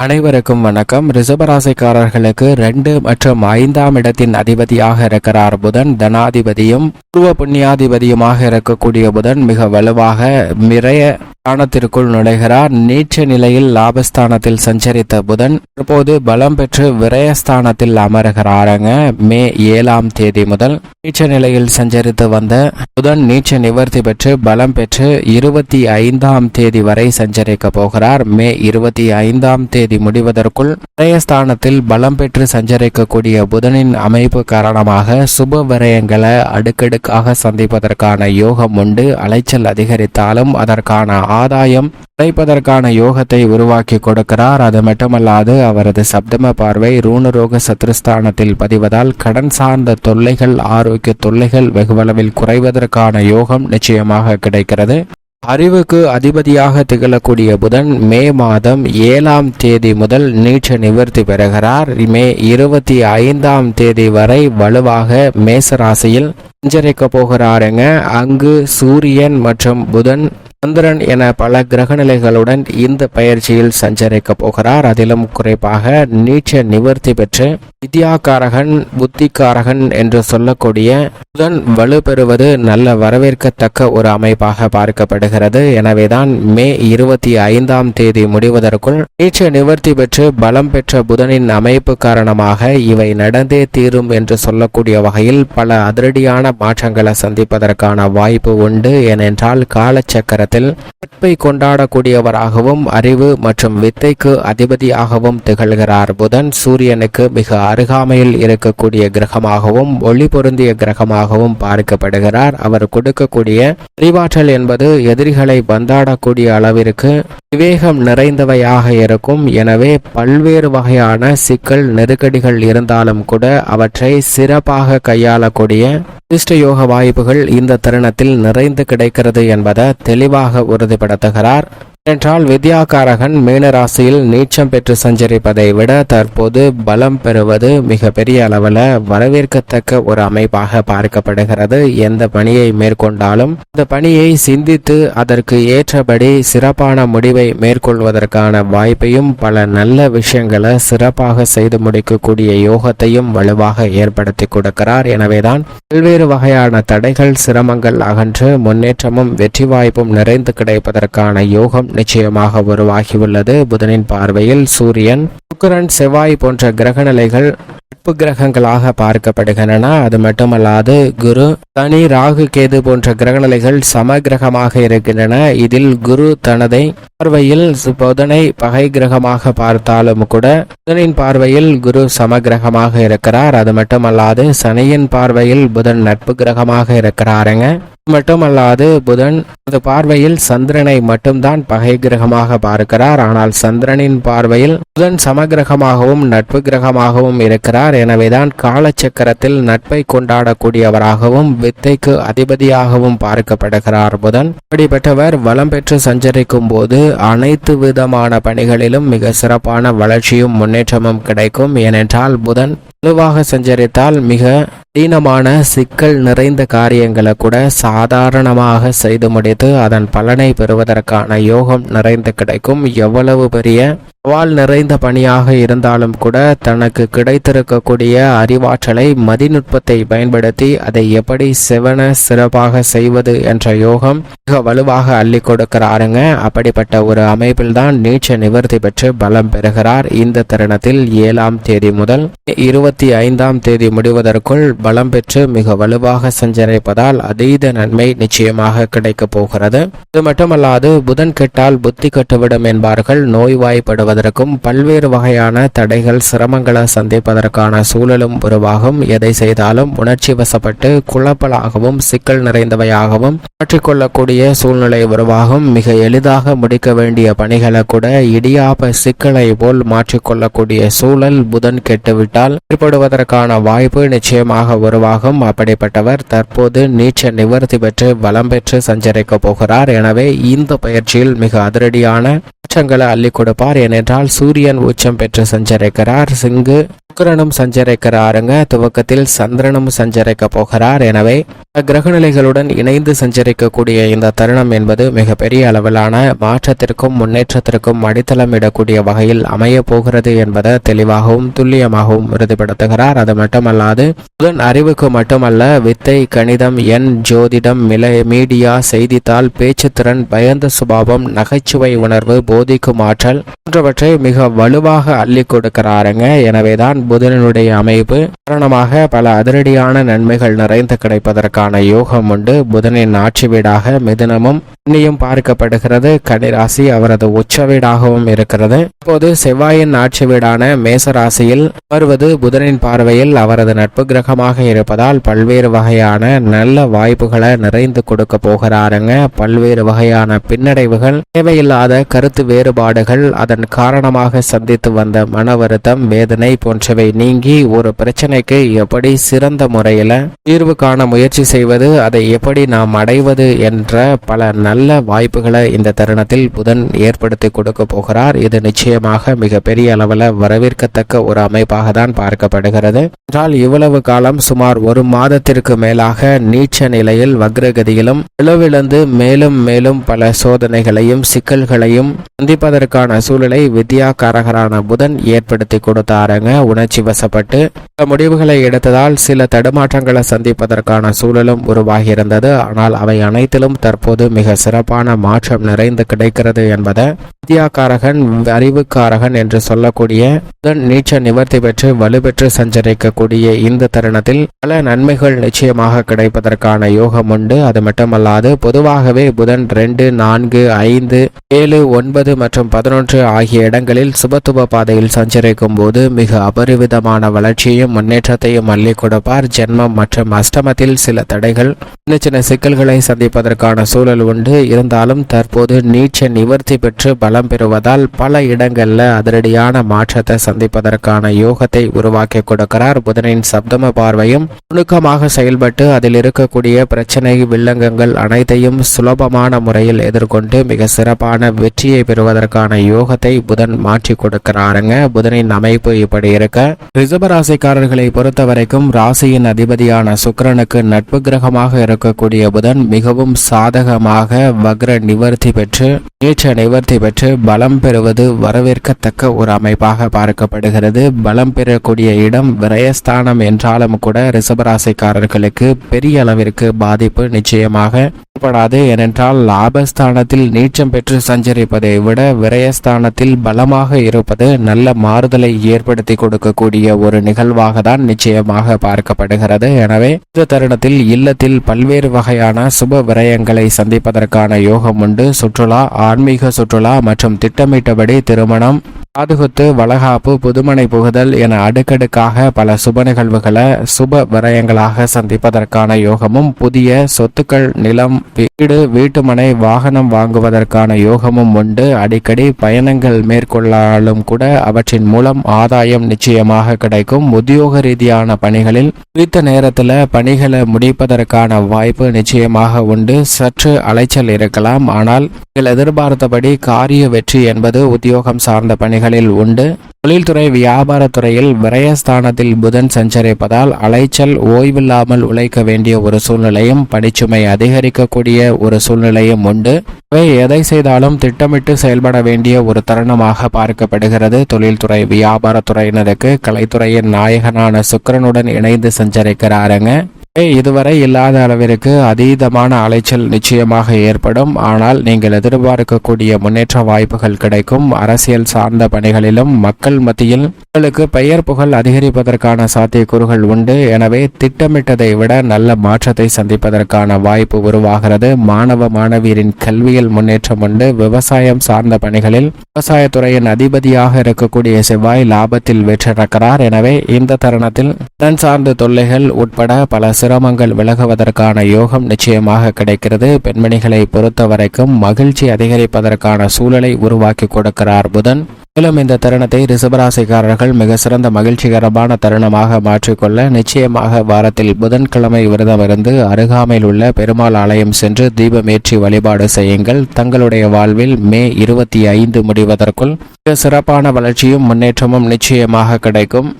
அனைவருக்கும் வணக்கம். ரிஷபராசிக்காரர்களுக்கு 2 மற்றும் 5ஆம் இடத்தின் அதிபதியாக இருக்கிறார் புதன். தனாதிபதியும் பூர்வ புண்ணியாதிபதியுமாக இருக்கக்கூடிய புதன் மிக வலுவாக விரய ஸ்தானத்திற்குள் நுழைகிறார். நீச்ச நிலையில் லாபஸ்தானத்தில் சஞ்சரித்த புதன் தற்போது பலம் பெற்று விரயஸ்தானத்தில் அமர்கிறாருங்க. மே 7ஆம் தேதி முதல் நீச்ச நிலையில் சஞ்சரித்து வந்த புதன் நீச்ச நிவர்த்தி பெற்று பலம் பெற்று 25ஆம் தேதி வரை சஞ்சரிக்க போகிறார். மே 25ஆம் தேதி முடிவதற்குள் விரயஸ்தானத்தில் பலம் பெற்று சஞ்சரிக்கக்கூடிய புதனின் அமைப்பு காரணமாக சுப விரயங்களை அடுக்கடுக்காக சந்திப்பதற்கான யோகம் உண்டு. அலைச்சல் அதிகரித்தாலும் அதற்கான ஆதாயம் கிடைப்பதற்கான யோகத்தை உருவாக்கி கொடுக்கிறார். அது மட்டுமல்லாது அவரது சப்தம பார்வை ரூணரோக சத்ருஸ்தானத்தில் பதிவதால் கடன் சார்ந்த தொல்லைகள், ஆரோக்கிய தொல்லைகள் வெகுவளவில் குறைவதற்கான யோகம் நிச்சயமாக கிடைக்கிறது. அறிவுக்கு அதிபதியாக திகழக்கூடிய புதன் மே மாதம் 7ஆம் தேதி முதல் நீச்ச நிவர்த்தி பெறுகிறார். மே 25ஆம் தேதி வரை வலுவாக மேசராசியில் சஞ்சரிக்க போகிறாருங்க. அங்கு சூரியன் மற்றும் புதன், சந்திரன் என பல கிரகநிலைகளுடன் இந்த பயிற்சியில் சஞ்சரிக்க போகிறார். அதிலும் குறிப்பாக நீச்ச நிவர்த்தி பெற்று வித்யாகாரகன், புத்திகாரகன் என்று சொல்லக்கூடிய புதன் வலு பெறுவது நல்ல வரவேற்கத்தக்க ஒரு அமைப்பாக பார்க்கப்படுகிறது. எனவேதான் மே 25ஆம் தேதி முடிவதற்குள் நீச்ச நிவர்த்தி பெற்று பலம் பெற்ற புதனின் அமைப்பு காரணமாக இவை நடந்தே தீரும் என்று சொல்லக்கூடிய வகையில் பல அதிரடியான மாற்றங்களை சந்திப்பதற்கான வாய்ப்பு உண்டு. ஏனென்றால் காலச்சக்கர நட்பை கொண்டாடக்கூடியவராகவும் அறிவு மற்றும் வித்தைக்கு அதிபதியாகவும் திகழ்கிறார் புதன். சூரியனுக்கு மிக அருகாமையில் இருக்கக்கூடிய கிரகமாகவும் ஒளி பொருந்திய கிரகமாகவும் பார்க்கப்படுகிறார். அவர் கொடுக்கக்கூடிய அறிவாற்றல் என்பது எதிரிகளை பந்தாடக்கூடிய அளவிற்கு விவேகம் நிறைந்தவையாக இருக்கும். எனவே பல்வேறு வகையான சிக்கல் நெருக்கடிகள் இருந்தாலும் கூட அவற்றை சிறப்பாக கையாளக்கூடிய அதிர்ஷ்ட யோக வாய்ப்புகள் இந்த தருணத்தில் நிறைந்து கிடைக்கிறது என்பதை தெளிவாக உறுதிப்படுத்துகிறார். என்றால் வித்யாகாரகன் மீனராசியில் நீச்சம் பெற்று சஞ்சரிப்பதை விட தற்போது பலம் பெறுவது மிக பெரிய அளவில் வரவேற்கத்தக்க ஒரு அமைப்பாக பார்க்கப்படுகிறது. எந்த பணியை மேற்கொண்டாலும் அந்த பணியை சிந்தித்து அதற்கு ஏற்றபடி சிறப்பான முடிவை மேற்கொள்வதற்கான வாய்ப்பையும் பல நல்ல விஷயங்களை சிறப்பாக செய்து முடிக்கக்கூடிய யோகத்தையும் வலுவாக ஏற்படுத்தி கொடுக்கிறார். எனவேதான் பல்வேறு வகையான தடைகள், சிரமங்கள் அகன்று முன்னேற்றமும் வெற்றி வாய்ப்பும் நிறைந்து கிடைப்பதற்கான யோகம் நிச்சயமாக உருவாகியுள்ளது. புதனின் பார்வையில் சூரியன், சுக்கிரன், செவ்வாய் போன்ற கிரகநிலைகள் நட்பு கிரகங்களாக பார்க்கப்படுகின்றன. அது மட்டுமல்லாது குரு, சனி, ராகு, கேது போன்ற கிரகநிலைகள் சம கிரகமாக இருக்கின்றன. இதில் குரு தனதை பார்வையில் புதனை பகை கிரகமாக பார்த்தாலும் கூட புதனின் பார்வையில் குரு சம கிரகமாக இருக்கிறார். அது மட்டுமல்லாது சனியின் பார்வையில் புதன் நட்பு கிரகமாக இருக்கிறாருங்க. மட்டுமல்லாது புதன் பார்வையில் சந்திரனை மட்டும்தான் பகை கிரகமாக பார்க்கிறார். ஆனால் சந்திரனின் பார்வையில் புதன் சமகிரகமாகவும் நட்பு கிரகமாகவும் இருக்கிறார். எனவேதான் காலச்சக்கரத்தில் நட்பை கொண்டாடக்கூடியவராகவும் வித்தைக்கு அதிபதியாகவும் பார்க்கப்படுகிறார் புதன். இப்படிப்பட்டவர் வளம் பெற்று சஞ்சரிக்கும் போது அனைத்து விதமான பணிகளிலும் மிக சிறப்பான வளர்ச்சியும் முன்னேற்றமும் கிடைக்கும். ஏனென்றால் புதன் வலுவாக சஞ்சரித்தால் மிக கடினமான சிக்கல் நிறைந்த காரியங்களை கூட சாதாரணமாக செய்து முடித்து அதன் பலனை பெறுவதற்கான யோகம் நிறைந்து கிடைக்கும். எவ்வளவு பெரிய சவால் நிறைந்த பணியாக இருந்தாலும் கூட தனக்கு கிடைத்திருக்கக்கூடிய அறிவாற்றலை, மதிநுட்பத்தை பயன்படுத்தி அதை எப்படி சிறப்பாக செய்வது என்ற யோகம் மிக வலுவாக அள்ளி கொடுக்கிறாருங்க. அப்படிப்பட்ட ஒரு அமைப்பில் தான் நீச்ச நிவர்த்தி பெற்று பலம் பெறுகிறார். இந்த தருணத்தில் 7ஆம் தேதி முதல் 25ஆம் தேதி முடிவதற்குள் பலம் பெற்று மிக வலுவாக சஞ்சரிப்பதால் அதீத நன்மை நிச்சயமாக கிடைக்கப் போகிறது. இது மட்டுமல்லாது புதன் கெட்டால் புத்தி கட்டுவிடும் என்பார்கள். நோய்வாய்ப்படுவதற்கும் பல்வேறு வகையான தடைகள், சிரமங்களை சந்திப்பதற்கான சூழலும் உருவாகும். எதை செய்தாலும் உணர்ச்சி வசப்பட்டு குழப்பலாகவும் சிக்கல் நிறைந்தவையாகவும் மாற்றிக்கொள்ளக்கூடிய சூழ்நிலை உருவாகும். மிக எளிதாக முடிக்க வேண்டிய பணிகளை கூட இடியாப்ப சிக்கலை போல் மாற்றிக்கொள்ளக்கூடிய சூழல் புதன் கெட்டுவிட்டால் ஏற்படுவதற்கான வாய்ப்பு நிச்சயமாக உருவாகும். அப்படிப்பட்டவர் தற்போது நீச்ச நிவர்த்தி பெற்று பலம் பெற்று சஞ்சரிக்க போகிறார். எனவே இந்த பயிற்சியில் மிக அதிரடியான மாற்றங்களை அள்ளி கொடுப்பார். ஏனென்றால் சூரியன் உச்சம் பெற்று சஞ்சரிக்கிறார். சிங்கு, சுக்கிரனும் சஞ்சரிக்கிறாருங்க. துவக்கத்தில் சந்திரனும் சஞ்சரிக்க போகிறார். எனவே கிரகநிலைகளுடன் இணைந்து சஞ்சரிக்கக்கூடிய இந்த தருணம் என்பது மிகப்பெரிய அளவிலான மாற்றத்திற்கும் முன்னேற்றத்திற்கும் அடித்தளமிடக்கூடிய வகையில் அமைய போகிறது என்பதை தெளிவாகவும் துல்லியமாகவும் உறுதிப்படுத்துகிறார். அது மட்டுமல்லாது புதன் அறிவுக்கு மட்டுமல்ல, வித்தை, கணிதம், எண், ஜோதிடம், மீடியா, செய்தித்தாள், பேச்சுத்திறன், பயந்த சுபாவம், நகைச்சுவை உணர்வு, போதிக்கும் ஆற்றல் போன்றவற்றை மிக வலுவாக அள்ளி கொடுக்கிறாருங்க. எனவேதான் புதனுடைய அமைப்பு காரணமாக பல அதிரடியான நன்மைகள் நிறைந்து கிடைப்பதற்கான யோகம் உண்டு. புதனின் ஆட்சி வீடாக மிதுனமும் இன்னியும் பார்க்கப்படுகிறது. கன்னிராசி அவரது உச்ச வீடாகவும் இருக்கிறது. இப்போது செவ்வாயின் ஆட்சி வீடான மேசராசியில் வருவது புதனின் பார்வையில் அவரது நட்பு கிரகமாக இருப்பதால் பல்வேறு வகையான நல்ல வாய்ப்புகளை நிறைந்து கொடுக்க போகிறாருங்க. பல்வேறு வகையான பின்னடைவுகள், தேவையில்லாத கருத்து வேறுபாடுகள், அதன் காரணமாக சந்தித்து வந்த மன வருத்தம், வேதனை போன்றவை நீங்கி ஒரு பிரச்சனைக்கு எப்படி சிறந்த முறையில் தீர்வு காண முயற்சி செய்வது, அதை எப்படி நாம் அடைவது என்ற பல நல்ல வாய்ப்புகளை இந்த தருணத்தில் புதன் ஏற்படுத்தி கொடுக்க போகிறார். இது நிச்சயமாக மிகப்பெரிய அளவில் வரவேற்கத்தக்க ஒரு அமைப்பாக தான் பார்க்கப்படுகிறது. என்றால் இவ்வளவு காலம் சுமார் ஒரு மாதத்திற்கு மேலாக நீச்ச நிலையில் வக்ரகதியிலும் இளவிழந்து மேலும் மேலும் பல சோதனைகளையும் சிக்கல்களையும் சந்திப்பதற்கான சூழலை வித்யாகாரகரான புதன் ஏற்படுத்தி கொடுத்தாருங்க. உணர்ச்சி வசப்பட்டு முடிவுகளை எடுத்ததால் சில தடுமாற்றங்களை சந்திப்பதற்கான சூழலும் உருவாகியிருந்தது. ஆனால் அவை அனைத்திலும் தற்போது மிக சிறப்பான மாற்றம் நிறைந்து கிடைக்கிறது என்பதை வித்யாகாரகன், அறிவுக்காரகன் என்று சொல்லக்கூடிய புதன் நீச்ச நிவர்த்தி பெற்று வலுப்பெற்று சஞ்சரிக்கக்கூடிய இந்த தருணத்தில் பல நன்மைகள் நிச்சயமாக கிடைப்பதற்கான யோகம் உண்டு. அது மட்டுமல்லாது பொதுவாகவே புதன் 2, 4, 5, 7, 9 மற்றும் 11 ஆகிய இடங்களில் சுபத்துவ பாதையில் சஞ்சரிக்கும் போது மிக அபரிவிதமான வளர்ச்சியையும் முன்னேற்றத்தையும் அள்ளி கொடுப்பார். ஜென்மம் மற்றும் அஷ்டமத்தில் சில தடைகள், சின்ன சின்ன சிக்கல்களை சந்திப்பதற்கான சூழல் உண்டு. இருந்தாலும் தற்போது நீச்ச நிவர்த்தி பெற்று பலம் பெறுவதால் பல இடங்கள்ல அதிரடியான மாற்றத்தை சந்திப்பதற்கான யோகத்தை உருவாக்கி கொடுக்கிறார். புதனின் சப்தம பார்வையும் நுணுக்கமாக செயல்பட்டு அதில் இருக்கக்கூடிய பிரச்சனை, வில்லங்கங்கள் அனைத்தையும் சுலபமான முறையில் எதிர்கொண்டு மிக சிறப்பான வெற்றியை பெறுவதற்கான யோகத்தை புதன் மாற்றி கொடுக்கிறாருங்க. புதனின் அமைப்பு இப்படி இருக்க, ரிஷபராசிக்காரர்களை பொறுத்த வரைக்கும் ராசியின் அதிபதியான சுக்கிரனுக்கு நட்பு கிரகமாக இருக்கக்கூடிய புதன் மிகவும் சாதகமாக வக்ர நிவர்த்தி பெற்று நீச்ச நிவர்த்தி பெற்று பலம் பெறுவது வரவேற்கத்தக்க ஒரு அமைப்பாக பார்க்கப்படுகிறது. பலம் பெறக்கூடிய இடம் விரயஸ்தானம் என்றாலும் கூட ரிஷபராசிக்காரர்களுக்கு பெரிய அளவிற்கு பாதிப்பு நிச்சயமாக ஏற்படாது. ஏனென்றால் லாபஸ்தானத்தில் நீச்சம் பெற்று சஞ்சரிப்பதை விட விரயஸ்தானத்தில் பலமாக இருப்பது நல்ல மாறுதலை ஏற்படுத்தி கொடுக்கக்கூடிய ஒரு நிகழ்வாக தான் நிச்சயமாக பார்க்கப்படுகிறது. எனவே இந்த தருணத்தில் இல்லத்தில் பல்வேறு வகையான சுப விரயங்களை சந்திப்பதற்கான யோகம் உண்டு. சுற்றுலா, ஆன்மீக சுற்றுலா மற்றும் திட்டமிட்டபடி திருமணம், காதுகுத்து, வளகாப்பு, புதுமனை புகுதல் என அடுக்கடுக்காக பல சுப நிகழ்வுகளை சுப விரயங்களாக சந்திப்பதற்கான யோகமும், புதிய சொத்துக்கள், நிலம், வீடு, வீட்டுமனை, வாகனம் வாங்குவதற்கான யோகமும் உண்டு. அடிக்கடி பயணங்கள் மேற்கொள்ளாலும் கூட அவற்றின் மூலம் ஆதாயம் நிச்சயமாக கிடைக்கும். உத்தியோக ரீதியான பணிகளில் குறித்த நேரத்தில் பணிகளை முடிப்பதற்கான வாய்ப்பு நிச்சயமாக உண்டு. சற்று அலைச்சல் இருக்கலாம், ஆனால் நீங்கள் எதிர்பார்த்தபடி காரிய வெற்றி என்பது உத்தியோகம் சார்ந்த பணிகளில் உண்டு. தொழில்துறை, வியாபாரத்துறையில் விரயஸ்தானத்தில் புதன் சஞ்சரிப்பதால் அலைச்சல், ஓய்வில்லாமல் உழைக்க வேண்டிய ஒரு சூழ்நிலையும், பணிச்சுமை அதிகரிக்கக்கூடிய ஒரு சூழ்நிலையும் உண்டு. எதை செய்தாலும் திட்டமிட்டு செயல்பட வேண்டிய ஒரு தருணமாக பார்க்கப்படுகிறது. தொழில்துறை, வியாபாரத்துறையினருக்கு கலைத்துறையின் நாயகனான சுக்கிரனுடன் இணைந்து சஞ்சரிக்கிறாருங்க. இதுவரை இல்லாத அளவிற்கு அதீதமான அலைச்சல் நிச்சயமாக ஏற்படும். ஆனால் நீங்கள் எதிர்பார்க்கக்கூடிய முன்னேற்ற வாய்ப்புகள் கிடைக்கும். அரசியல் சார்ந்த பணிகளிலும் மக்கள் மத்தியில் உங்களுக்கு பெயர் புகழ் அதிகரிப்பதற்கான சாத்தியக்கூறுகள் உண்டு. எனவே திட்டமிட்டதை விட நல்ல மாற்றத்தை சந்திப்பதற்கான வாய்ப்பு உருவாகிறது. மாணவ மாணவியரின் கல்வியில் முன்னேற்றம் உண்டு. விவசாயம் சார்ந்த பணிகளில் விவசாயத்துறையின் அதிபதியாக இருக்கக்கூடிய செவ்வாய் லாபத்தில் வெற்றிருக்கிறார். எனவே இந்த தருணத்தில் தன் சார்ந்த தொல்லைகள் உட்பட பல சிரமங்கள் விலகுவதற்கான யோகம் நிச்சயமாக கிடைக்கிறது. பெண்மணிகளை பொறுத்த வரைக்கும் மகிழ்ச்சி அதிகரிப்பதற்கான சூழலை உருவாக்கி கொடுக்கிறார் புதன். மேலும் இந்த தருணத்தை ரிஷபராசிக்காரர்கள் மிக சிறந்த மகிழ்ச்சிகரமான தருணமாக மாற்றிக்கொள்ள நிச்சயமாக வாரத்தில் புதன்கிழமை விரதம் இருந்து அருகாமையில் உள்ள பெருமாள் ஆலயம் சென்று தீபமேற்றி வழிபாடு செய்யுங்கள். தங்களுடைய வாழ்வில் மே 25 முடிவதற்குள் சிறப்பான வளர்ச்சியும் முன்னேற்றமும் நிச்சயமாக கிடைக்கும்.